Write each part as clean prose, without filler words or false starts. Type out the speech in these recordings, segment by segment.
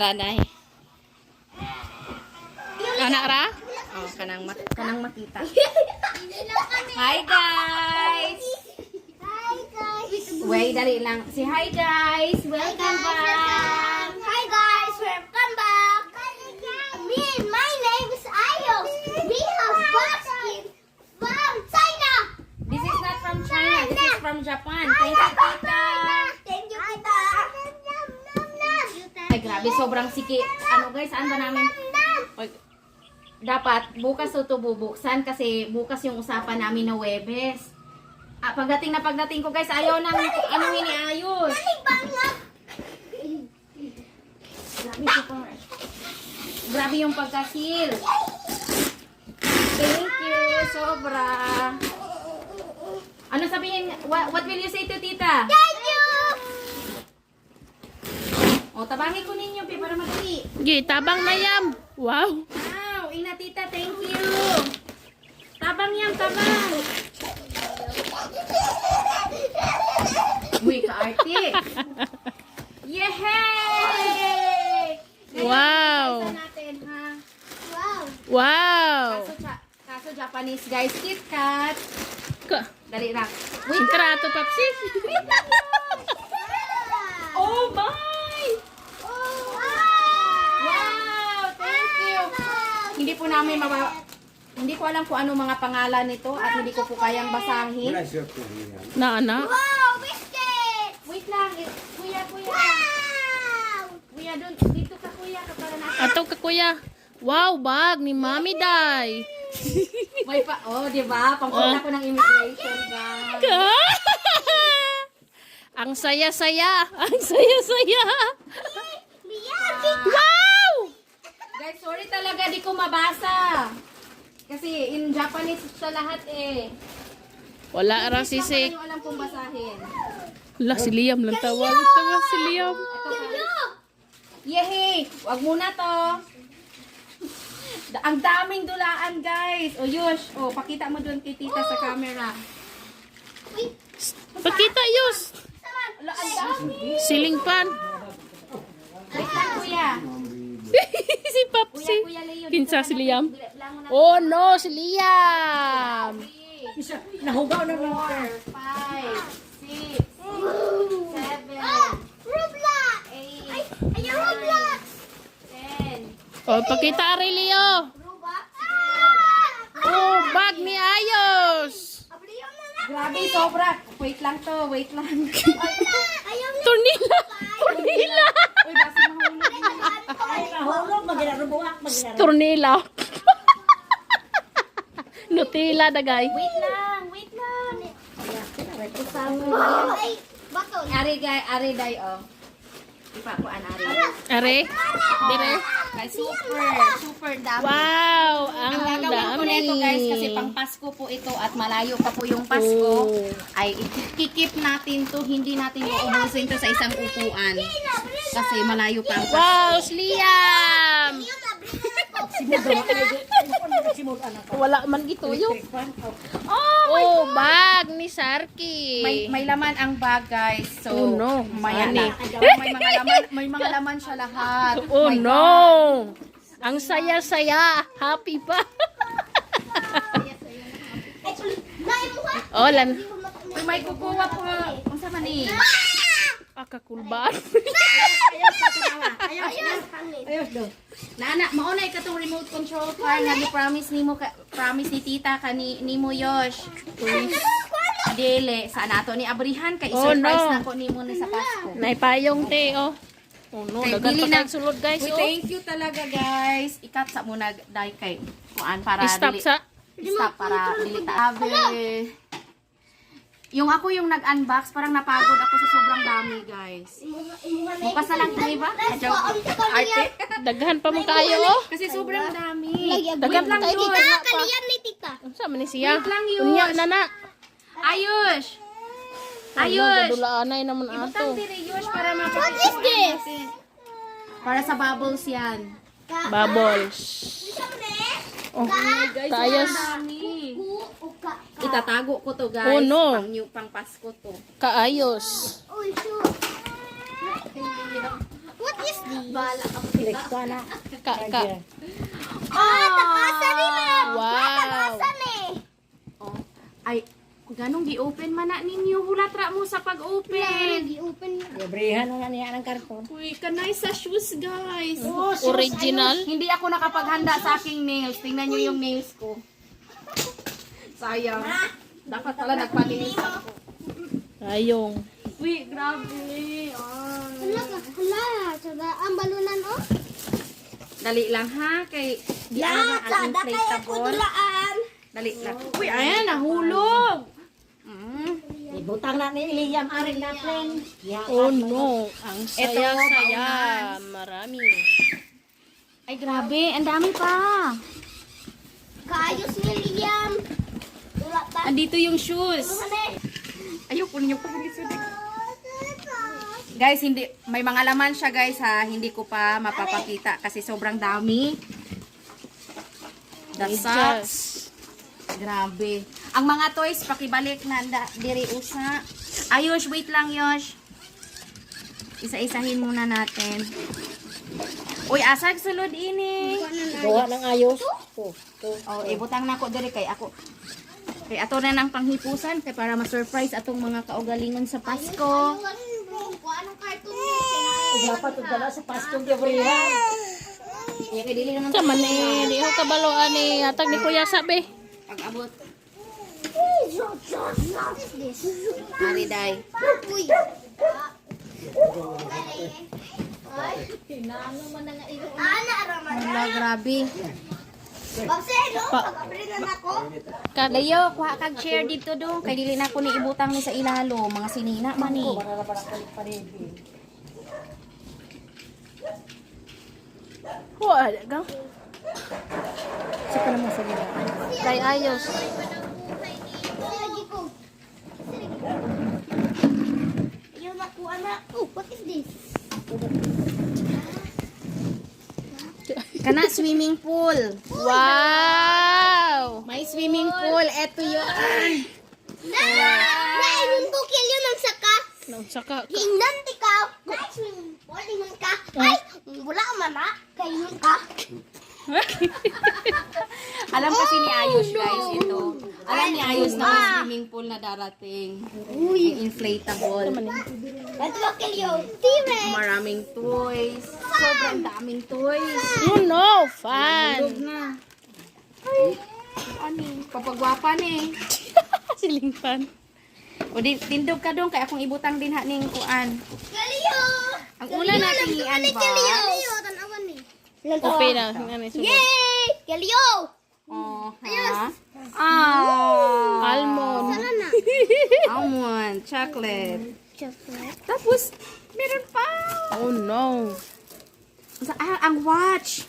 Ranay. Anak ra? Oh, kanang makita. Hi guys. Hi guys. Wait, dali lang. Say hi guys. Welcome back. Hi guys, welcome back. My name is Ayos. We have basket from China. This is not from China. This is from Japan. Thank you, tita. Thank you, tita. Ay, grabe. Sobrang sikip. Ano guys, saan ba namin? Oy, dapat bukas ito bubuksan kasi bukas yung usapan namin na Webes. Pagdating ko guys, ayaw nang anong iniayos. Grabe yung pagkasil. Thank you, sobra. Ano sabihin? What will you say to tita? Thank you. O, tabangin ko ninyo, para madali. Gi, tabang na yam. Wow. Wow, ina tita, thank you. Tabang yan, tabang. Uy, ka-arte. Yehey! Wow. Isa natin, ha? Wow. Wow. Kaso Japanese guys, KitKat. Dali lang. Wait, Interato, Papsi. oh my! Wow, thank you. Hindi po namin hindi ko alam kung ano mga pangalan nito at hindi ko po kayang basahin. Na anak. Wow, biscuit. Wait lang, kuya. Wow. Kuya, dito ka kuya, para na. Ato ka kuya. Wow, bag ni Mami Day. May pa, di ba? Pangpunta ko ng immigration, guys. Ang saya-saya. Ang saya-saya. Miyagi. Wow! Guys, sorry talaga, di ko mabasa. Kasi in Japanese sa lahat eh. Wala ra English lang si pala Sik. yung alam kong basahin. La, si Liam lang tawag. Tawa si Liam. Yehey! Wag muna to. Ang daming dulaan, guys. O, Yush. O, pakita mo doon kay tita sa camera. Pakita, Yus. Ala, ang dami. Siling pan. Wait lang, kuya. Si Papsi. Kuya Leo. Kinsa si Liam? Lang mo na. Oh no, si Liam. Nahugaw na ng 4, 5, 6, 7, Roblox. 8, Ay, Roblox. 10, Oh, pakita ari Leo. Roblox. Oh, bag ni Ayos. Grabe, sobra. Wait lang to, wait lang. Ayaw na. Tornila. Tornila. Uy, basta mahulog. Tornila. Nutella dagay. Wait lang, wait lang. Ay, bato. Ari day, oh. Ipakuan, Ari. Are. Dire. Ay, super dami. Wow, ang Ang gagawin ko dami. nito guys, kasi pang Pasko po ito at malayo pa po yung Pasko, Oh. ay ikikip natin to, hindi natin uubusin to sa isang upuan. Kasi malayo pa ang Pasko. Wow, si Liam. Wala man gituyo. Oh, bag ni Sarki. May laman ang bag guys. So, Oh, no. may mga laman siya lahat. Oh My no. God. Ang saya-saya. Happy pa. Oh, lan. Uy, may kukuha po. Kung sa mani. Pakakulban. Ayos do. Nana, mauna ikatong remote control car nga ni-promise promise ni tita nimo Yosh. Dili sa nato ni abrihan kay Oh, surprise no. na ko nimo ni sa Pasko. Naipayong te, oh. Oh no, Kay dagan dili pa na- kag sulod guys, Uy, oh. thank you talaga guys. Ikat sa muna dai kay kuan para Stop dili. sa. Stop para dili ta. Yung ako yung nag-unbox, parang napagod ako sa sobrang dami, guys. Bukas na lang ito, ba? Arte. Daghan pa mo kayo, oh. Kasi sobrang dami. Dagan Wait lang, pa kayo, Yus. tita. Kaliyan ni tita. Unsa man ni siya? Wait lang, Yus. Unya nana. Ayush! Ayos. Ayush! Gadulaanay naman Ibutang ato. tiri, Yush, para mapakita. What is this? Para sa bubbles yan. Bubbles. Oh, kaayos. Ang dami. Itatago ko to, guys. Oh, no. Pang Pasko to. Kaayos. Uy, shoot. What is this? Bala ka Lekwa na. Tagasan ni ma'am. Wow. Tagasan eh. Oh. Ay, ganong gi-open man na ninyo. Hulatra mo sa pag-open. Di-open na. Librihan na niya ng karton. Uy, kanay sa shoes, guys. Original. Hindi ako nakapaghanda sa aking nails. Tingnan nyo yung nails ko. Sayang. Dapat pala nagpalinis ako. Ayong. Uy, grabe. Ay. Hala. Sada ang balunan oh. Dali lang ha. Kay di Ya, ang sada kaya ko inflatable. dulaan. Dali lang. Uy, ayan, nahulog. Ibutang na ni Liam aring natin. Oh no. Ang Ito, saya-saya. baunan. Marami. Ay, grabe. Ang dami pa. Kaayos ni Liam. Dula pa. Andito yung shoes. Ano? Ayoko ninyo pa. Guys, hindi may mga laman siya guys ha. Hindi ko pa mapapakita kasi sobrang dami. The socks. Grabe. Ang mga toys pakibalik na diri usa. Ayos, wait lang Yosh. Isa-isahin muna natin. Uy, asag sulod ini. Gawa ng ayos. To. Oh, ibutang na ako diri kay ako. Kay ato na ng panghipusan kay para ma-surprise atong mga kaugalingon sa Pasko. Anong cartoon Dapat ug dala sa Paskong librihan. Ya kay dili naman Sama ni. Di ko kabaloan ni. Hatag ni Kuya sabi. pag-abot. What is this? Ari day. Uy. Ana raman. Wala, grabe. Babseno, pag-abrinan ako. Layo, kuha kag share dito do. Kay dili na ko ni ibutang ni sa ilalo, mga sinina man ni. Wala gang. Sa mo sa gila. Kay ayos. Sige ko. Ayaw na ko, anak. Oh, what is this? Kana swimming pool. Wow. May swimming pool. Eto yun. Naimun ko kilyo ng saka. Nang saka. Hingnan ikaw. Nice swimming pool. Ingon ka. Ay, wala man na. Kaingon ka. Alam kasi ni Ayos guys ito. Alam ni Ayos na may swimming pool na darating. Uy, inflatable. Ito ba kilyo? T-Rex. Maraming toys. Sobrang daming toys. Oh no. Log Fun. na. Ay, ano? Papagwapa ni. Siling fun. O di, tindog ka dong kay akong ibutang din ha ning kuan. Kilyo. Ang una nating i-unbox. Kilyo. Tanawan ni. Okay na. Ngani sugod. Yay! Kilyo. Oh, ha? Ah. Almond. Sana na. Almond, chocolate. Chocolate. Tapos, meron pa. Oh no. Ang watch.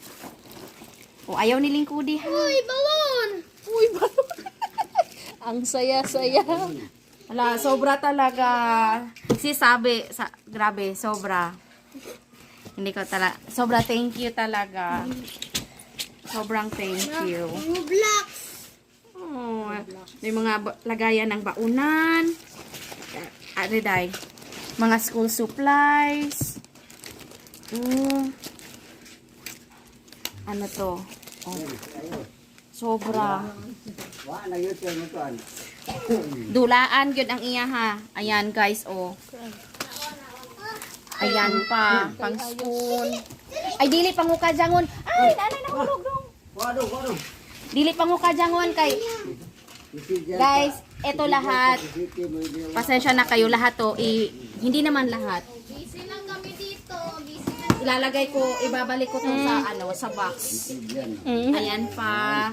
O, ayaw ni Lingkudi ha. Uy, balon. Uy, ang saya-saya. Wala, sobra talaga. Si sabi, grabe, sobra. Hindi ko talaga, sobra thank you talaga. Sobrang thank you. Roblox. Oh, may mga lagayan ng baunan. Ano day? Mga school supplies. Ano to? Oh. Sobra. Dulaan gyud ang iya ha. Ayan guys oh. Ayan pa, pang spoon. Ay dili pangukajangon. Ay, nanay nahulog dong. Dili pangukajangon kay guys, eto lahat. Pasensya na kayo lahat to. Hindi naman lahat. Busy lang kami dito. Busy lang. Ilalagay ko, ibabalik ko to sa sa box. Ayan pa.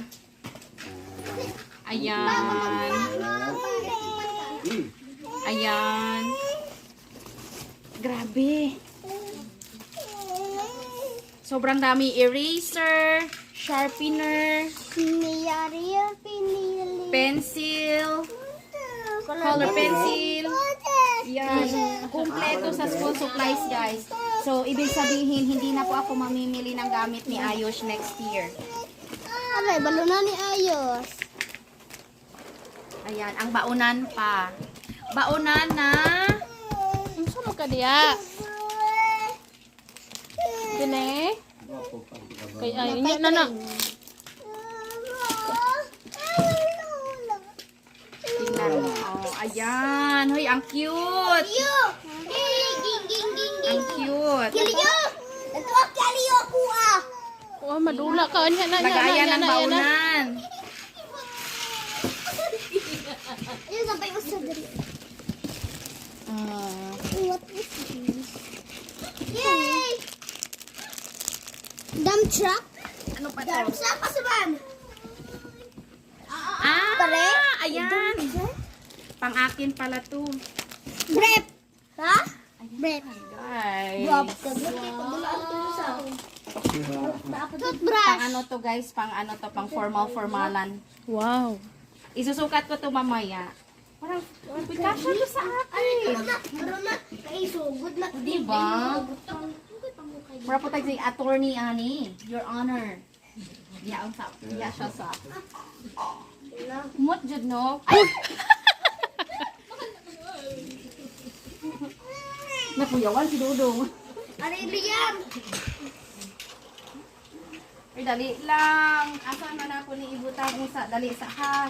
Ayan. Ayan. Grabe. Sobrang dami eraser, sharpener, Piniyari yung pinili. pencil, color pencil. Yan. Kumpleto sa school supplies, guys. So, ibig sabihin, hindi na po ako mamimili ng gamit ni Ayos next year. Aray, balunan ni Ayos. Ayan, ang baunan pa. Baunan na Unsa mo ka diya? Kini? Kay ay inyo na na. Tingnan mo. Oh, ayan. Hoy, ang cute. Kaliyo! Ging, ging, ging, Ang ging. cute. Kaliyo! Ito ang kaliyo ko ah! Oh, madula ka anya na Lagayan ng baunan. Ayun, sabay ko sa dali. What is this? Yay! Dump truck? Ano pa Dump to? truck kasaban? Ah, ayan. Pang-akin pala to. Brep! Ha? Brep. Guys. Padulaan ko sa akin. Pang Pang ano to guys? Pang ano to? Pang formalan. Wow. Isusukat ko to mamaya. Parang, kasha to sa akin. Meron na. Kay sugod na. Diba? Mura po tayo si attorney ani. Your Honor. Diya siya sa. Kumot jud no? Ay! Nakuyawan si Dudong. Aray, Liam! Ay, dali lang. Asan man ako ni ibutag mo sa dali sa ha.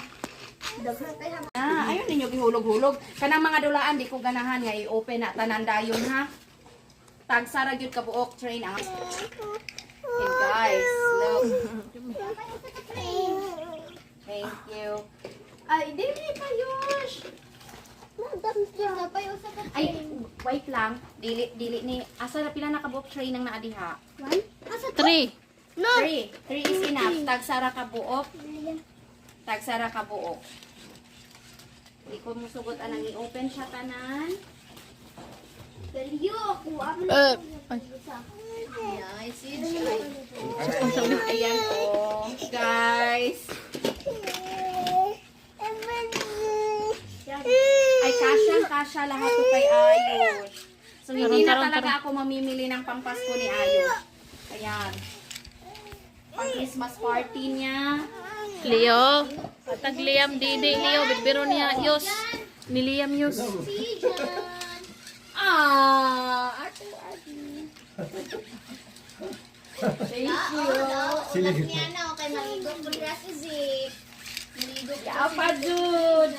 Ayun ninyo gihulog-hulog. Kanang mga dulaan di ko ganahan nga i-open na tanan dayon ha. Tagsara gyud ka buok train ang. Okay guys, look. Thank you. Ay, dili pa Yosh. Ay, wait lang. Dili ni asa na pila nakabuok train ang naa diha. 3. No! 3 is enough. Tagsara ka buok. Tagsara ka buok. Di ko musugot anang i-open siya tanan. Kaliyo ako. Ay. Yes, ayan oh. Guys. Ay, kasya lahat to kay Ayos. So, hindi na talaga ako mamimili ng pampasko ni Ayos. Ayan. Pang Christmas party niya. Leo. Patag Liam Didi Leo bitbiro niya Yos. Ni Liam Yos. Ate. Thank you. Ulat niya na. Okay, maligo ko rin si Zik. Maligo ko. Ya pa, Jude.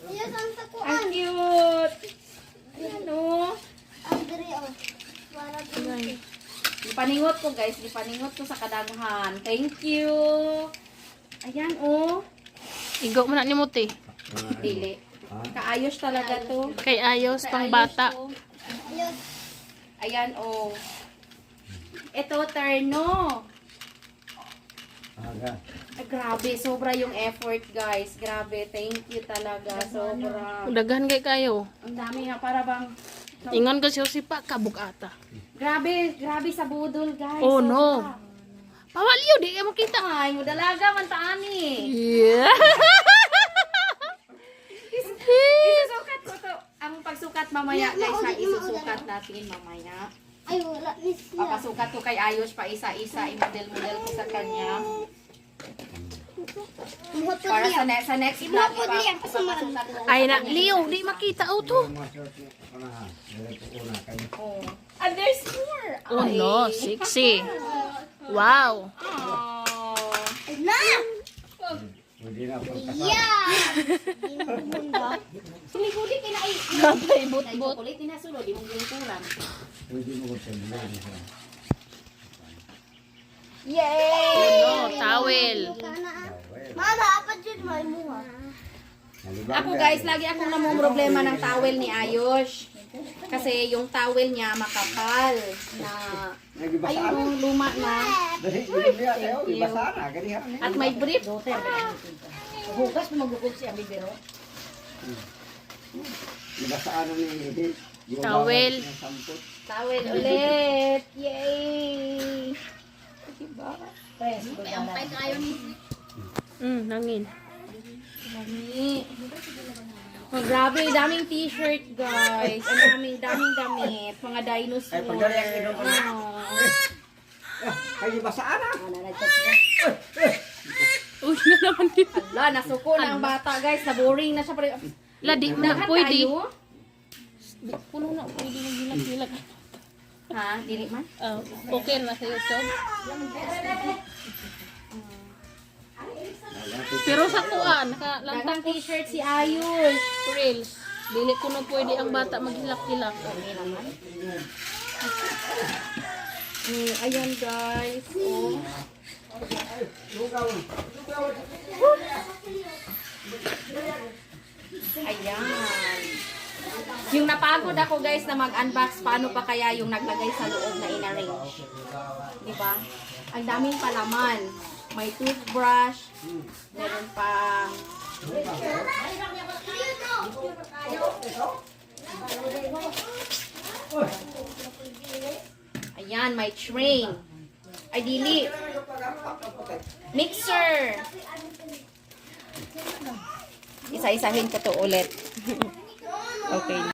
Ayun, ang Ang takuan. cute. Ayan oh. Ang diri, oh. Para dito. Dipaningot ko guys, dipaningot ko sa kadaghan. Thank you. Ayan oh. Igo mo na ni Muti. Dili. Kaayos talaga to. Kay ayos pang Kaayos bata. to. Ayun. Ayan oh. Ito terno. Ay, grabe, sobra yung effort guys. Grabe, thank you talaga. Sobra. Daghan kay kayo. Ang dami nga para bang Ingon ko si Josipa kabuk ata. grabe sa budol guys. Oh, Sobra. no. Pawaliw di ka makita. Ay, mudalaga man taani. Yeah. Isusukat ko to. Ang pagsukat mamaya guys ha, isusukat natin mamaya. Ay, wala ni siya. Papasukat ko kay Ayos pa isa-isa, i-model-model ko sa kanya. Muhot Para niya. sa next vlog, Imapod niya, kasama. papasukat ko. Ay na, Leo, di makita auto. Oh. And there's more. Oh Ay. no, sexy. Wow. Oh. Na! Yeah! Siliguli kinai. Kapay bot-bot. Kulit inasulod, di mong gulong-kulang. Yay! No, towel. Mama, apat yun mo mo. Ako guys, lagi akong namumroblema ng towel ni Ayos. Kasi yung towel niya makapal na ayun luma na at may brief. Hugas mo magugod siya, bibiro. Towel. Towel ulit. Yay! Diba? Ampay kayo ni Nangin. Dami. Oh, grabe, daming t-shirt guys. Ang daming damit. Mga dinosaur. Ay, pagdali ang inom ko na. Kayo basaan ah. Uy, na naman dito. Ala, nasuko na ang bata guys. Na-boring na siya. Ladi na, Lahat pwede. tayo. Puno na, pwede na gilag-gilag. Ha? Dili man? Okay na sa YouTube. Pero sa kuan, nakalantang Dagang t-shirt si Ayush. reels. Dili ko na pwede ang bata maghilak-hilak. Okay naman. Ayan guys. Oh. Ayan. Yung napagod ako guys na mag-unbox, paano pa kaya yung naglagay sa loob na in-arrange. Diba? Ang daming palaman. May toothbrush. Meron pa. Ayan, may train. Ay, dili. Mixer. Isa-isahin ko to ulit. Okay.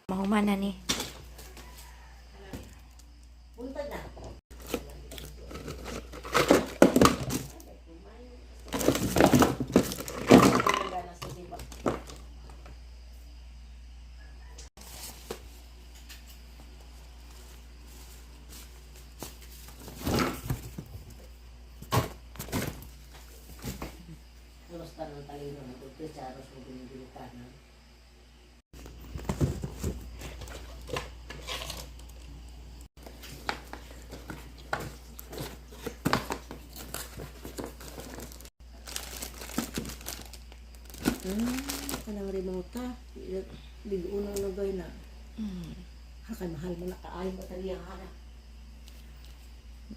Mahuman na ni. Buntag na. ng talino na ito sa aros mo binibilitan. Kanang remote bigo na lagay na. Hakay mahal mo na kaayo mo taliya hana.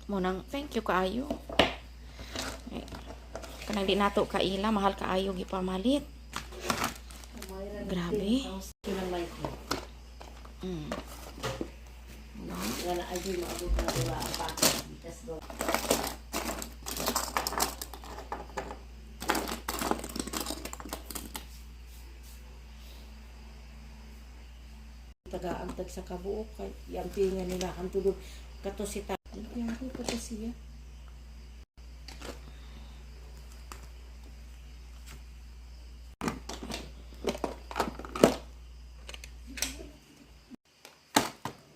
Munang thank you kaayo. Kanang di nato kaila mahal kaayo gipamalit. Grabe. Kinang light mo. Wala na ay maabot na wala ang packet. Just go. Taga-antag sa kabuok kay yampingan nila ang tulog katosita. Yan ko pa siya.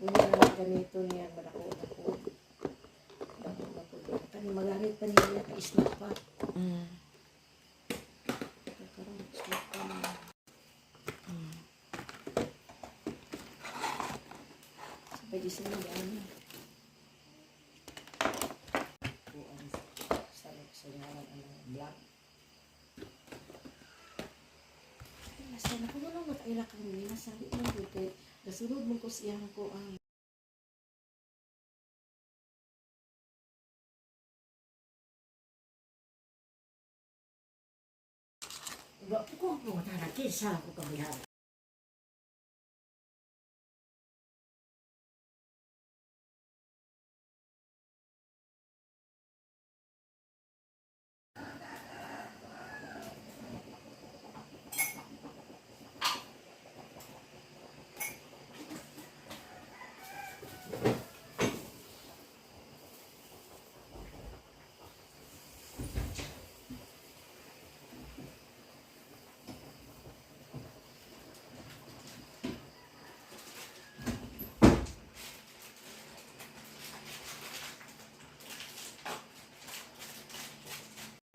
Una na ganito niya malako. Kan magalit pa niya ka isnap pa. Karon isnap pa. Pwede sila ano. Buwan sa ngalan ang black. Nasa na ko lang matay ra kami nasabi lang ko kay nasunod mo ko siyang ko ang Ba ko ko tara kisa ko kabihan.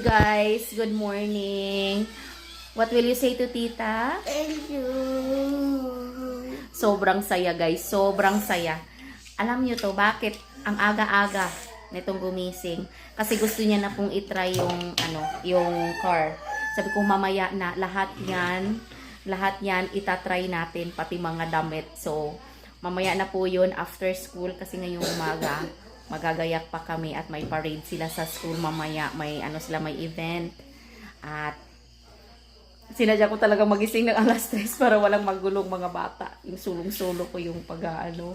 Guys, good morning. What will you say to tita? Thank you. Sobrang saya guys, sobrang saya. Alam niyo to, bakit ang aga-aga nitong gumising? Kasi gusto niya na pong itry yung yung car. Sabi ko mamaya na lahat yan itatry natin pati mga damit. So mamaya na po yun after school kasi ngayong umaga magagayak pa kami at may parade sila sa school mamaya, may may event. At sinadya ko talaga magising ng alas 3 para walang magulong mga bata. Yung sulong-sulo ko yung pag-ano.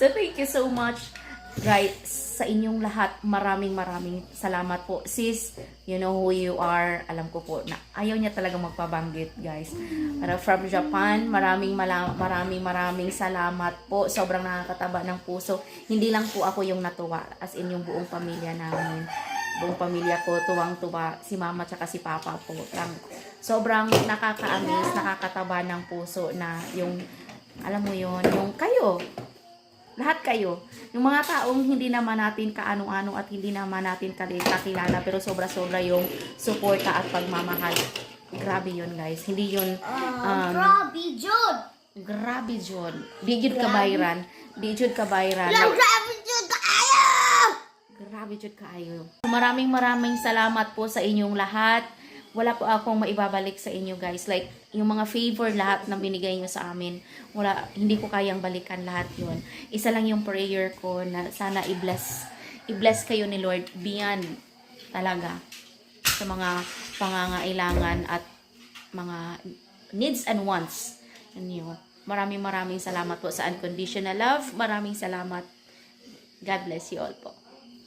So thank you so much guys sa inyong lahat. Maraming salamat po. Sis, you know who you are. Alam ko po na ayaw niya talaga magpabanggit guys. Para from Japan, maraming salamat po. Sobrang nakakataba ng puso. Hindi lang po ako yung natuwa. As in yung buong pamilya namin. Buong pamilya ko, tuwang-tuwa. Si mama tsaka si papa po. Sobrang nakaka-amaze, nakakataba ng puso na yung, alam mo yon yung kayo. Lahat kayo. Yung mga taong hindi naman natin kaano-ano at hindi naman natin kakilala pero sobra-sobra yung suporta at pagmamahal. Grabe yun guys. Hindi yun Grabe, Jud. grabe Jud. Di jud kabayran. Di jud kabayran. Grabe, Jud. Kaayo! Grabe jud kaayo. Maraming salamat po sa inyong lahat. Wala po akong maibabalik sa inyo guys. Like, yung mga favor lahat na binigay nyo sa amin. Hindi ko kayang balikan lahat yun. Isa lang yung prayer ko na sana i-bless kayo ni Lord beyond talaga sa mga pangangailangan at mga needs and wants ninyo. Maraming salamat po sa unconditional love. Maraming salamat. God bless you all po.